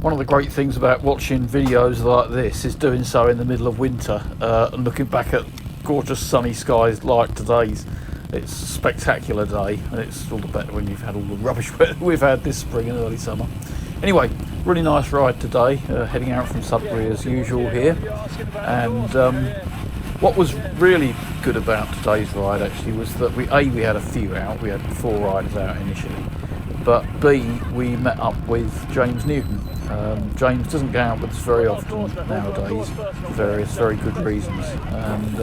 One of the great things about watching videos like this is doing so in the middle of winter and looking back at gorgeous sunny skies like today's. It's a spectacular day, and it's all the better when you've had all the rubbish weather we've had this spring and early summer. Anyway, really nice ride today, heading out from Sudbury as usual here. And what was really good about today's ride actually was that we had a few out. We had 4 riders out initially, but B, we met up with James Newton. James doesn't go out with us very often nowadays for various very good reasons, and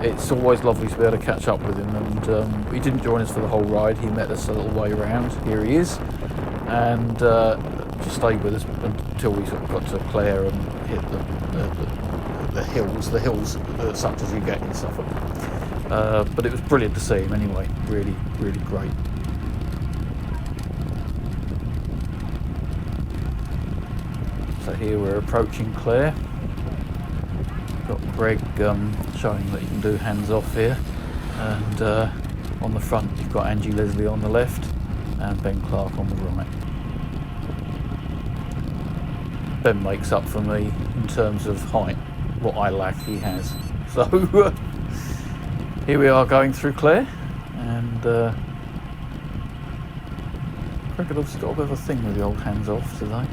it's always lovely to be able to catch up with him. And he didn't join us for the whole ride. He met us a little way around. Here he is, and just stayed with us until we sort of got to Clare and hit the hills such as you get in Suffolk. But it was brilliant to see him anyway. Really, really great. So here we're approaching Clare. Got Greg showing that you can do hands off here, and on the front you've got Angie Leslie on the left and Ben Clark on the right. Ben makes up for me in terms of height. What I lack he has. So here we are going through Clare, and Greg had obviously got a bit of a thing with the old hands off today.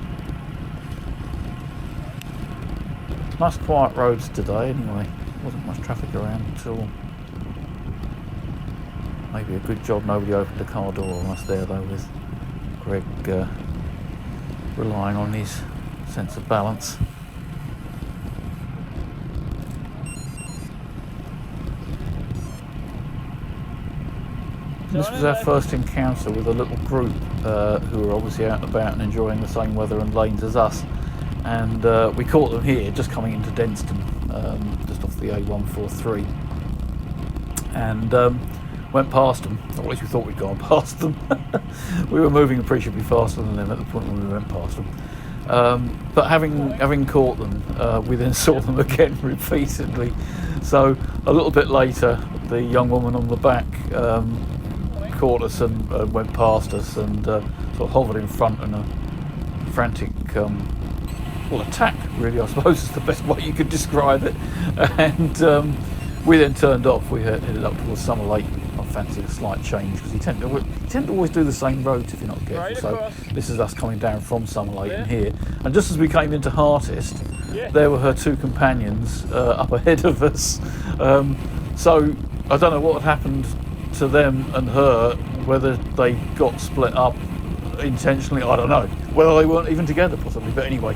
Nice quiet roads today anyway, wasn't much traffic around at all. Maybe a good job nobody opened the car door on us there though, with Greg relying on his sense of balance. This was our first encounter with a little group who were obviously out and about and enjoying the same weather and lanes as us. And we caught them here, just coming into Denston, just off the A143, and went past them, or at least we thought we'd gone past them. We were moving appreciably faster than them at the point when we went past them. But having caught them, we then saw them again repeatedly. So a little bit later, the young woman on the back caught us and went past us, and sort of hovered in front in a frantic attack, really, I suppose is the best way you could describe it. And we then turned off. We headed up towards Summer Lake. I fancied a slight change because you tend to always do the same roads if you're not careful. So this is us coming down from Summer Lake and here. And just as we came into Hartest, there were her 2 companions up ahead of us. So I don't know what had happened to them and her, whether they got split up intentionally, I don't know, whether they weren't even together possibly, but anyway,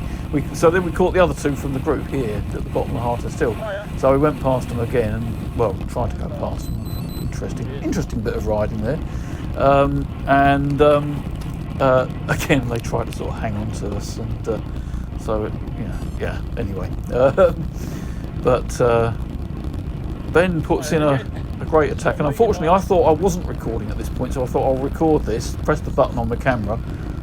so then we caught the other 2 from the group here at the bottom of Hartest Hill. So we went past them again, and well, tried to go past them. Interesting bit of riding there, and again they tried to sort of hang on to us, and so anyway, but Ben puts in a great attack, and unfortunately I thought I wasn't recording at this point, so I thought I'll record this, press the button on the camera,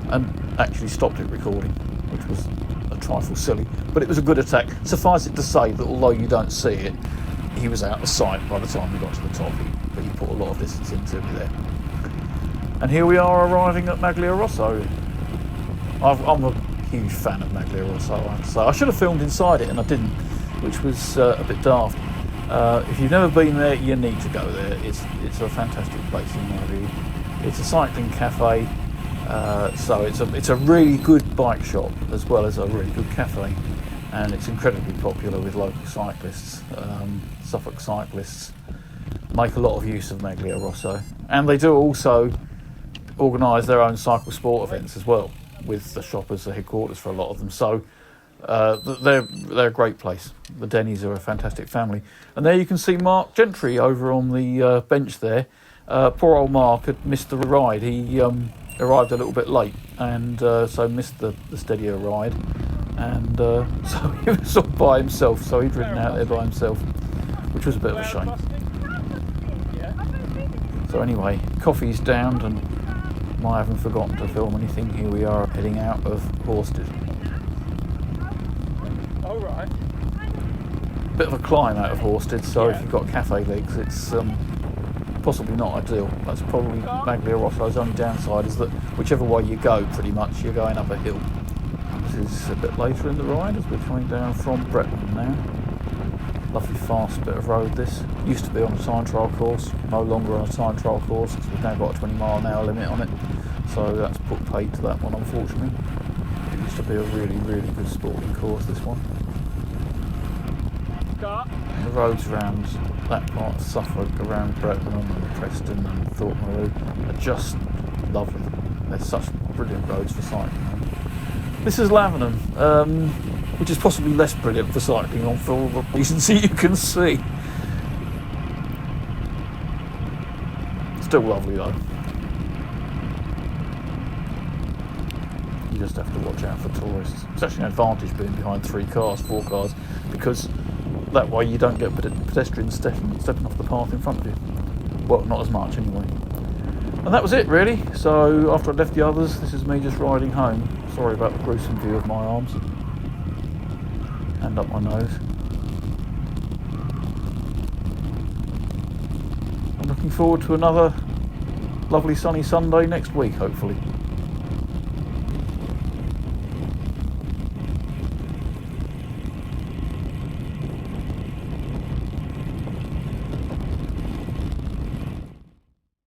and actually stopped it recording, which was a trifle silly, but it was a good attack. Suffice it to say that although you don't see it, he was out of sight by the time we got to the top, but he put a lot of distance into me there. And here we are arriving at Maglia Rosso. I'm a huge fan of Maglia Rosso, I have to say. I should have filmed inside it and I didn't, which was a bit daft. If you've never been there, you need to go there. It's a fantastic place in my view. It's a cycling cafe, so it's a really good bike shop as well as a really good cafe, and it's incredibly popular with local cyclists. Suffolk cyclists make a lot of use of Maglia Rosso, and they do also organise their own cycle sport events as well, with the shop as the headquarters for a lot of them. So they're a great place. The Denny's are a fantastic family. And there you can see Mark Gentry over on the bench there. Poor old Mark had missed the ride. He arrived a little bit late, and so missed the steadier ride, and so he was sort of by himself, so he'd ridden out there by himself, which was a bit of a shame. So anyway, coffee's downed, and I haven't forgotten to film anything. Here we are heading out of Horsted. Oh, right. Bit of a climb out of Horsted, so if you've got cafe legs, it's possibly not ideal. That's probably Maglia Rosso's only downside, is that whichever way you go, pretty much, you're going up a hill. This is a bit later in the ride as we're coming down from Bretton now. Lovely fast bit of road this. Used to be on a time trial course, no longer on a time trial course because we've now got a 20-mile-an-hour limit on it. So that's put paid to that one, unfortunately. It used to be a really, really good sporting course, this one. And the roads around that part of Suffolk, around Bretton and Preston and Thorpe are just lovely. They're such brilliant roads for cycling. This is Lavenham, which is possibly less brilliant for cycling on for all the reasons that you can see. Still lovely though. You just have to watch out for tourists. It's actually an advantage being behind 4 cars, because that way you don't get pedestrians stepping off the path in front of you. Well, not as much anyway. And that was it really. So after I left the others, this is me just riding home. Sorry about the gruesome view of my arms and up my nose. I'm looking forward to another lovely sunny Sunday next week, hopefully.